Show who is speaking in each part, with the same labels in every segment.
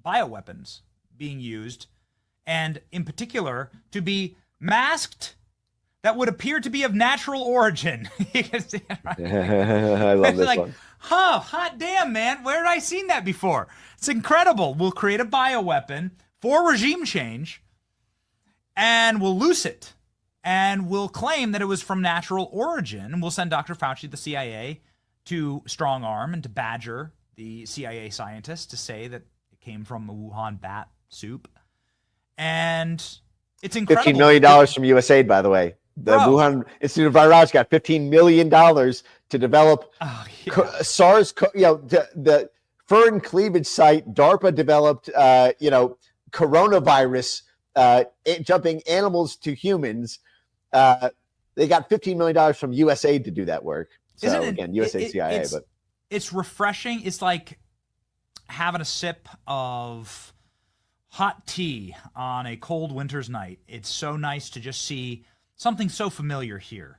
Speaker 1: bioweapons being used, and in particular to be masked that would appear to be of natural origin. You can see it, right?
Speaker 2: I love
Speaker 1: It's
Speaker 2: this
Speaker 1: like,
Speaker 2: one.
Speaker 1: hot damn, man, where had I seen that before? It's incredible. We'll create a bioweapon for regime change, and we'll loose it, and we'll claim that it was from natural origin. We'll send Dr. Fauci to the CIA to strong arm and to badger the CIA scientists to say that it came from a Wuhan bat soup. And it's incredible.
Speaker 2: $15 million from USAID, by the way. The Wuhan Institute of Virology got $15 million to develop SARS, the fur and cleavage site. DARPA developed, coronavirus, jumping animals to humans. They got $15 million from USAID to do that work. So again, USAID, CIA, but
Speaker 1: it's refreshing. It's like having a sip of hot tea on a cold winter's night. It's so nice to just see something so familiar here.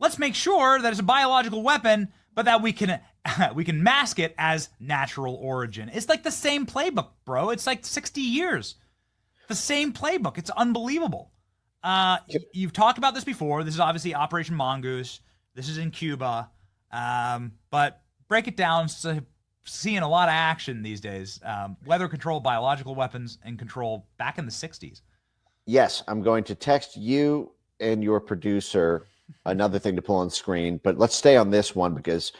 Speaker 1: Let's make sure that it's a biological weapon, but that we can mask it as natural origin. It's like the same playbook, bro. It's like 60 years. The same playbook. It's unbelievable. You've talked about this before. This is obviously Operation Mongoose. This is in Cuba. But break it down. So seeing a lot of action these days. Weather control, biological weapons, and control back in the 60s.
Speaker 2: Yes, I'm going to text you and your producer another thing to pull on screen, but let's stay on this one because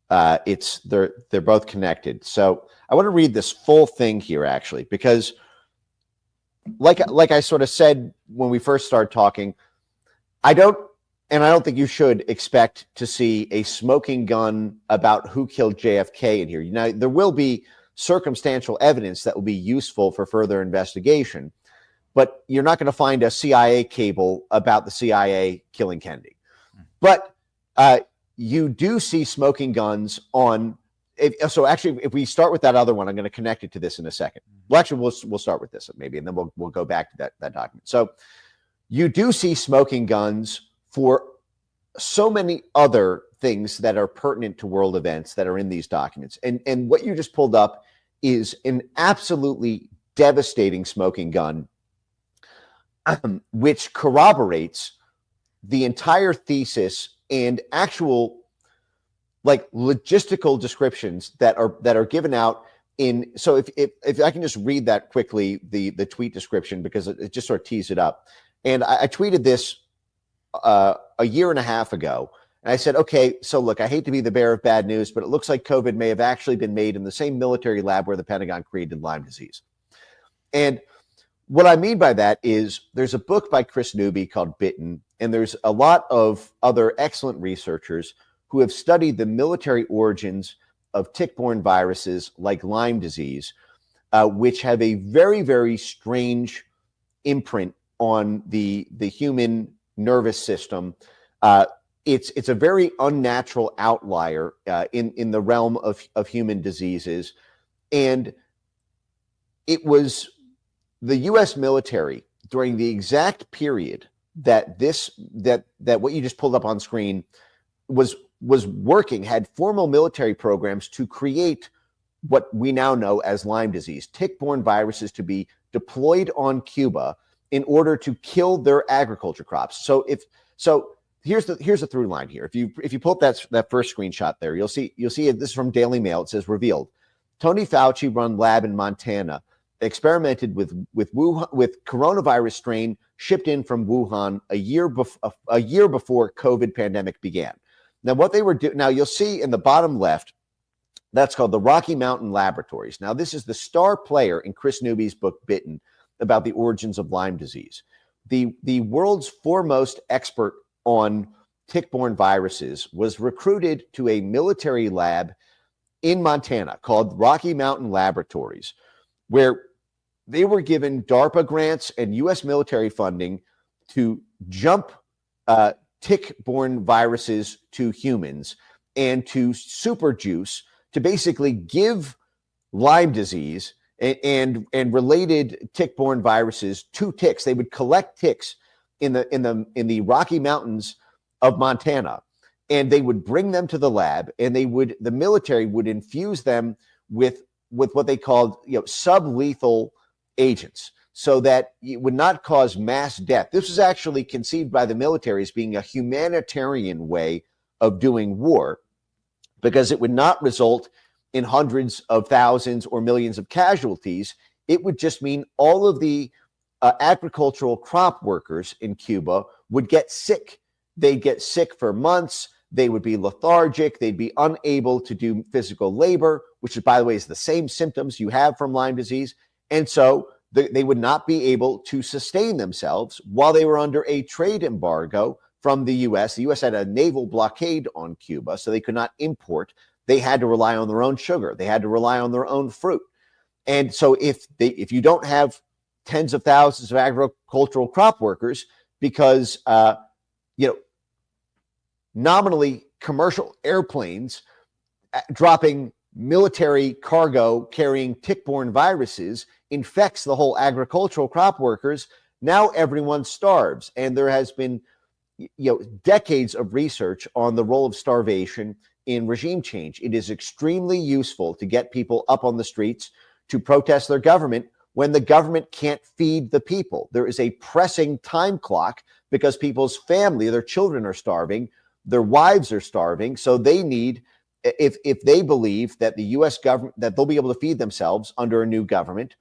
Speaker 2: they're both connected. So I want to read this full thing here actually, because like I sort of said when we first started talking, I don't think you should expect to see a smoking gun about who killed JFK in here. Now, there will be circumstantial evidence that will be useful for further investigation, but you're not going to find a CIA cable about the CIA killing Kennedy. But you do see smoking guns on. So actually, if we start with that other one, I'm going to connect it to this in a second. Well, actually, we'll start with this maybe, and then we'll go back to that document. So you do see smoking guns for so many other things that are pertinent to world events that are in these documents. And what you just pulled up is an absolutely devastating smoking gun, which corroborates the entire thesis and actual like logistical descriptions that are given out in. So if I can just read that quickly, the tweet description, because it just sort of tees it up. And I tweeted this a year and a half ago. And I said, okay, so look, I hate to be the bearer of bad news, but it looks like COVID may have actually been made in the same military lab where the Pentagon created Lyme disease. And what I mean by that is there's a book by Chris Newby called Bitten, and there's a lot of other excellent researchers who have studied the military origins of tick-borne viruses like Lyme disease, which have a very, very strange imprint on the human nervous system. It's a very unnatural outlier in the realm of human diseases. And it was the U.S. military during the exact period that what you just pulled up on screen was working, had formal military programs to create what we now know as Lyme disease, tick-borne viruses to be deployed on Cuba in order to kill their agriculture crops. So here's the through line here. If you pull up that first screenshot there, you'll see this is from Daily Mail. It says revealed. Tony Fauci run lab in Montana experimented with coronavirus strain shipped in from Wuhan a year before COVID pandemic began. Now, what they were doing, now you'll see in the bottom left, that's called the Rocky Mountain Laboratories. Now, this is the star player in Chris Newby's book Bitten about the origins of Lyme disease. The world's foremost expert on tick-borne viruses was recruited to a military lab in Montana called Rocky Mountain Laboratories, where they were given DARPA grants and U.S. military funding to jump tick-borne viruses to humans and to super juice to basically give Lyme disease and related tick-borne viruses to ticks. They would collect ticks in the Rocky Mountains of Montana, and they would bring them to the lab, and the military would infuse them with with what they called, sublethal agents, so that it would not cause mass death. This was actually conceived by the military as being a humanitarian way of doing war, because it would not result in hundreds of thousands or millions of casualties. It would just mean all of the agricultural crop workers in Cuba would get sick. They'd get sick for months. They would be lethargic. They'd be unable to do physical labor, which, is, by the way, is the same symptoms you have from Lyme disease. And so they would not be able to sustain themselves while they were under a trade embargo from the U.S. The U.S. had a naval blockade on Cuba, so they could not import. They had to rely on their own sugar. They had to rely on their own fruit. And so if you don't have tens of thousands of agricultural crop workers, because nominally commercial airplanes dropping military cargo carrying tick-borne viruses infects the whole agricultural crop workers, now everyone starves. And there has been decades of research on the role of starvation in regime change. It is extremely useful to get people up on the streets to protest their government when the government can't feed the people. There is a pressing time clock because people's family, their children are starving, their wives are starving, so they need, if they believe that the U.S. government, that they'll be able to feed themselves under a new government,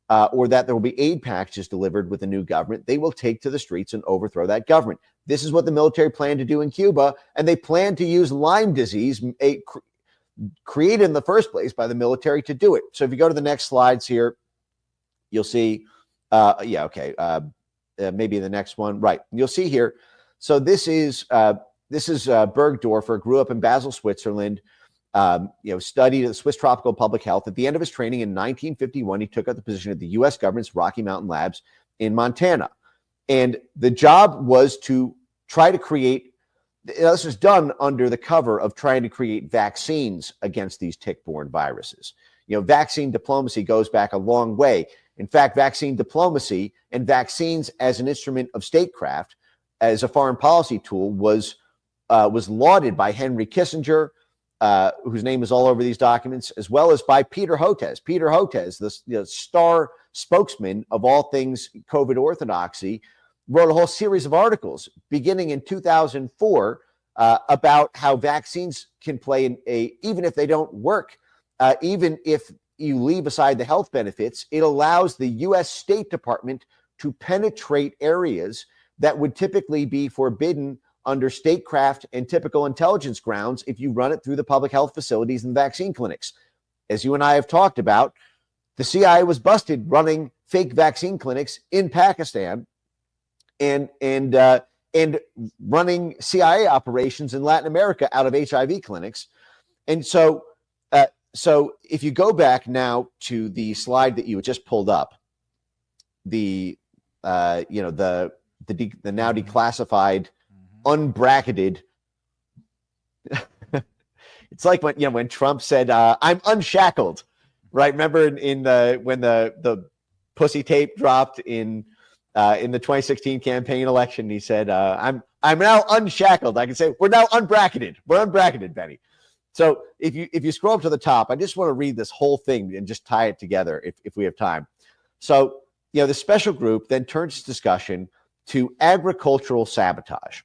Speaker 2: or that there will be aid packages delivered with a new government, they will take to the streets and overthrow that government. This is what the military planned to do in Cuba, and they plan to use Lyme disease, created in the first place by the military, to do it. So if you go to the next slides here, you'll see, maybe the next one, right? You'll see here. So this is Bergdorfer, grew up in Basel, Switzerland. Studied at the Swiss Tropical Public Health. At the end of his training in 1951, he took up the position at the U.S. government's Rocky Mountain Labs in Montana. And the job was to try to create, this was done under the cover of trying to create vaccines against these tick-borne viruses. Vaccine diplomacy goes back a long way. In fact, vaccine diplomacy and vaccines as an instrument of statecraft, as a foreign policy tool, was lauded by Henry Kissinger, whose name is all over these documents, as well as by Peter Hotez. Peter Hotez, the star spokesman of all things COVID orthodoxy, wrote a whole series of articles beginning in 2004 about how vaccines can play even if they don't work, even if you leave aside the health benefits, it allows the U.S. State Department to penetrate areas that would typically be forbidden under statecraft and typical intelligence grounds if you run it through the public health facilities and vaccine clinics. As you and I have talked about, the CIA was busted running fake vaccine clinics in Pakistan and running CIA operations in Latin America out of HIV clinics. And so if you go back now to the slide that you just pulled up, the now declassified, unbracketed. It's like when Trump said, "I'm unshackled," right? Remember when the pussy tape dropped in the 2016 campaign election, he said, "I'm now unshackled." I can say we're now unbracketed. We're unbracketed, Benny. So if you scroll up to the top, I just want to read this whole thing and just tie it together if we have time. So the special group then turns its discussion to agricultural sabotage.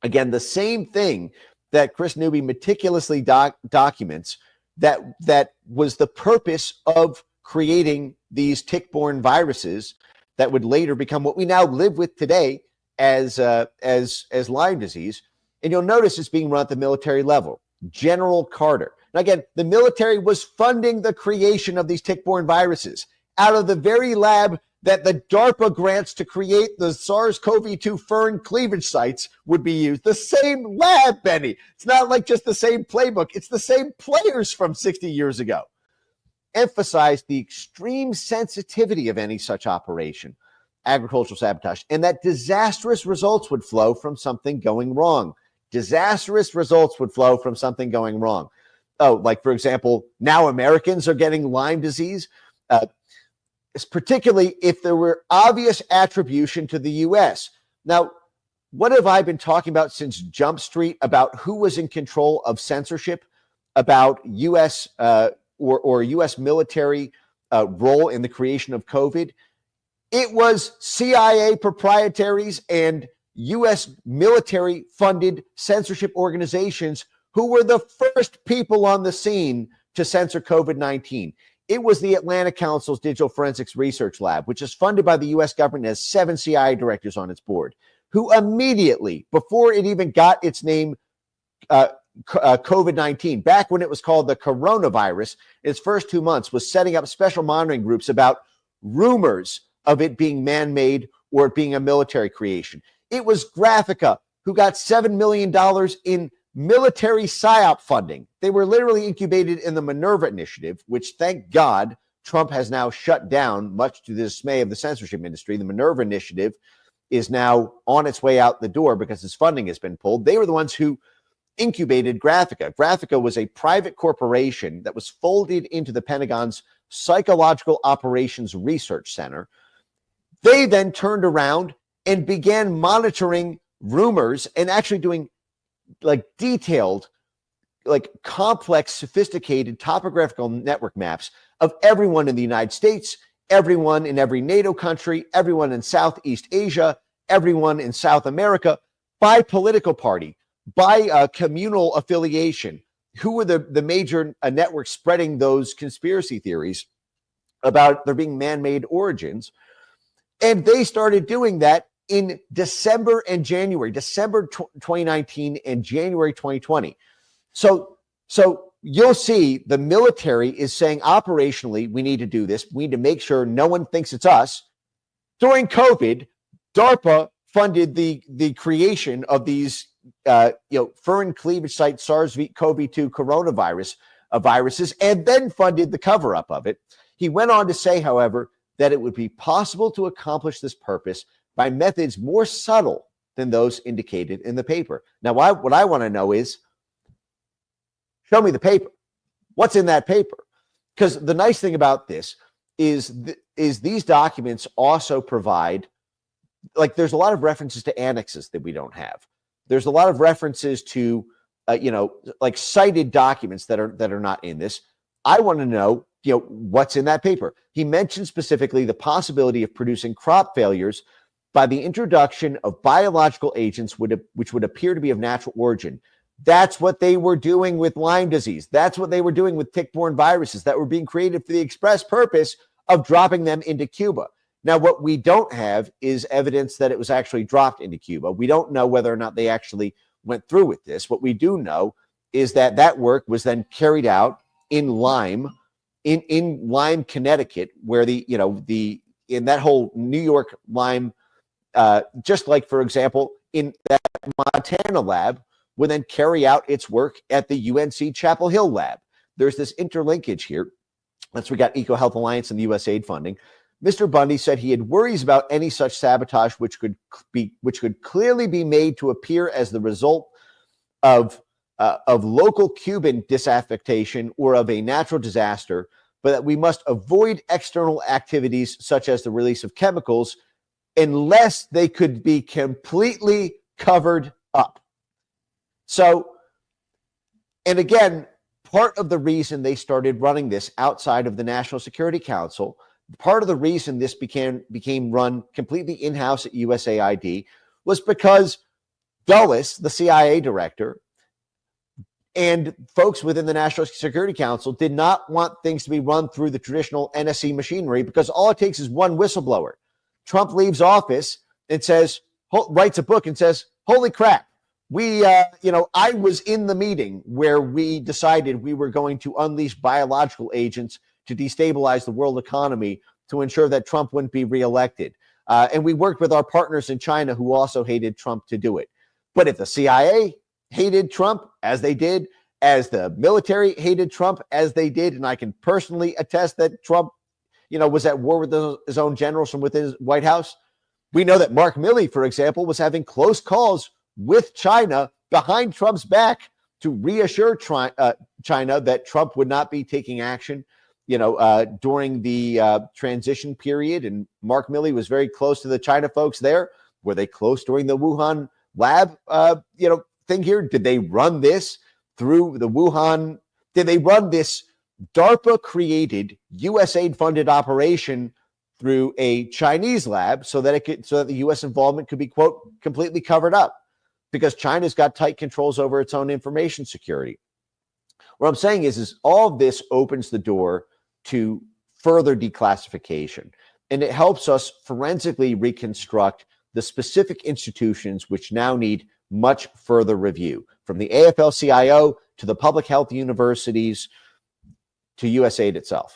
Speaker 2: Again, the same thing that Chris Newby meticulously documents that was the purpose of creating these tick-borne viruses that would later become what we now live with today as Lyme disease. And you'll notice it's being run at the military level. General Carter. Now, again, the military was funding the creation of these tick-borne viruses out of the very lab that the DARPA grants to create the SARS-CoV-2 fern cleavage sites would be used. The same lab, Benny. It's not like just the same playbook. It's the same players from 60 years ago. Emphasized the extreme sensitivity of any such operation, agricultural sabotage, and that disastrous results would flow from something going wrong. Disastrous results would flow from something going wrong. Oh, like, for example, now Americans are getting Lyme disease, particularly if there were obvious attribution to the U.S. Now, what have I been talking about since Jump Street about who was in control of censorship, about U.S. or U.S. military role in the creation of COVID. It was CIA proprietaries and U.S. military-funded censorship organizations who were the first people on the scene to censor COVID-19. It was the Atlantic Council's Digital Forensics Research Lab, which is funded by the U.S. government and has 7 CIA directors on its board, who immediately, before it even got its name, COVID-19, back when it was called the coronavirus, its first 2 months was setting up special monitoring groups about rumors of it being man-made or it being a military creation. It was Graphica who got $7 million in military PSYOP funding. They were literally incubated in the Minerva Initiative, which, thank God, Trump has now shut down, much to the dismay of the censorship industry. The Minerva Initiative is now on its way out the door because its funding has been pulled. They were the ones who incubated Graphica. Graphica was a private corporation that was folded into the Pentagon's Psychological Operations Research Center. They then turned around and began monitoring rumors and actually doing like detailed, like complex, sophisticated topographical network maps of everyone in the United States, everyone in every NATO country, everyone in Southeast Asia, everyone in South America, by political party, by communal affiliation. Who were the major networks spreading those conspiracy theories about there being man-made origins? And they started doing that in December and January, December 2019 and January 2020. So you'll see the military is saying operationally, we need to do this. We need to make sure no one thinks it's us. During COVID, DARPA funded the creation of these foreign cleavage site SARS-CoV-2 coronavirus viruses, and then funded the cover-up of it. He went on to say, however, that it would be possible to accomplish this purpose by methods more subtle than those indicated in the paper. Now, what I want to know is, show me the paper. What's in that paper? Because the nice thing about this is these documents also provide, like, there's a lot of references to annexes that we don't have. There's a lot of references to, like cited documents that are not in this. I want to know, what's in that paper. He mentioned specifically the possibility of producing crop failures by the introduction of biological agents which would appear to be of natural origin. That's what they were doing with Lyme disease. That's what they were doing with tick-borne viruses that were being created for the express purpose of dropping them into Cuba. Now, what we don't have is evidence that it was actually dropped into Cuba. We don't know whether or not they actually went through with this. What we do know is that work was then carried out in Lyme, in Lyme, Connecticut, where in that whole New York Lyme, just like, for example, in that Montana lab, would then carry out its work at the UNC Chapel Hill lab. There's this interlinkage here. That's we got EcoHealth Alliance and the USAID funding. Mr. Bundy said he had worries about any such sabotage which could clearly be made to appear as the result of local Cuban disaffection or of a natural disaster, but that we must avoid external activities such as the release of chemicals unless they could be completely covered up. So, and again, part of the reason they started running this outside of the National Security Council, part of the reason this became run completely in-house at USAID was because Dulles, the CIA director, and folks within the National Security Council did not want things to be run through the traditional NSC machinery, because all it takes is one whistleblower. Trump leaves office and writes a book and says, holy crap, I was in the meeting where we decided we were going to unleash biological agents to destabilize the world economy to ensure that Trump wouldn't be reelected. And we worked with our partners in China who also hated Trump to do it. But if the CIA hated Trump, as they did, as the military hated Trump, as they did, and I can personally attest that Trump, was at war with his own generals from within his White House. We know that Mark Milley, for example, was having close calls with China behind Trump's back to reassure China that Trump would not be taking action, during the transition period. And Mark Milley was very close to the China folks there. Were they close during the Wuhan lab, thing here? Did they run this through the Wuhan? Did they run this DARPA created USAID funded operation through a Chinese lab so that the U.S. involvement could be, quote, completely covered up, because China's got tight controls over its own information security. What I'm saying is all of this opens the door to further declassification, and it helps us forensically reconstruct the specific institutions which now need much further review, from the AFL-CIO to the public health universities to USAID itself.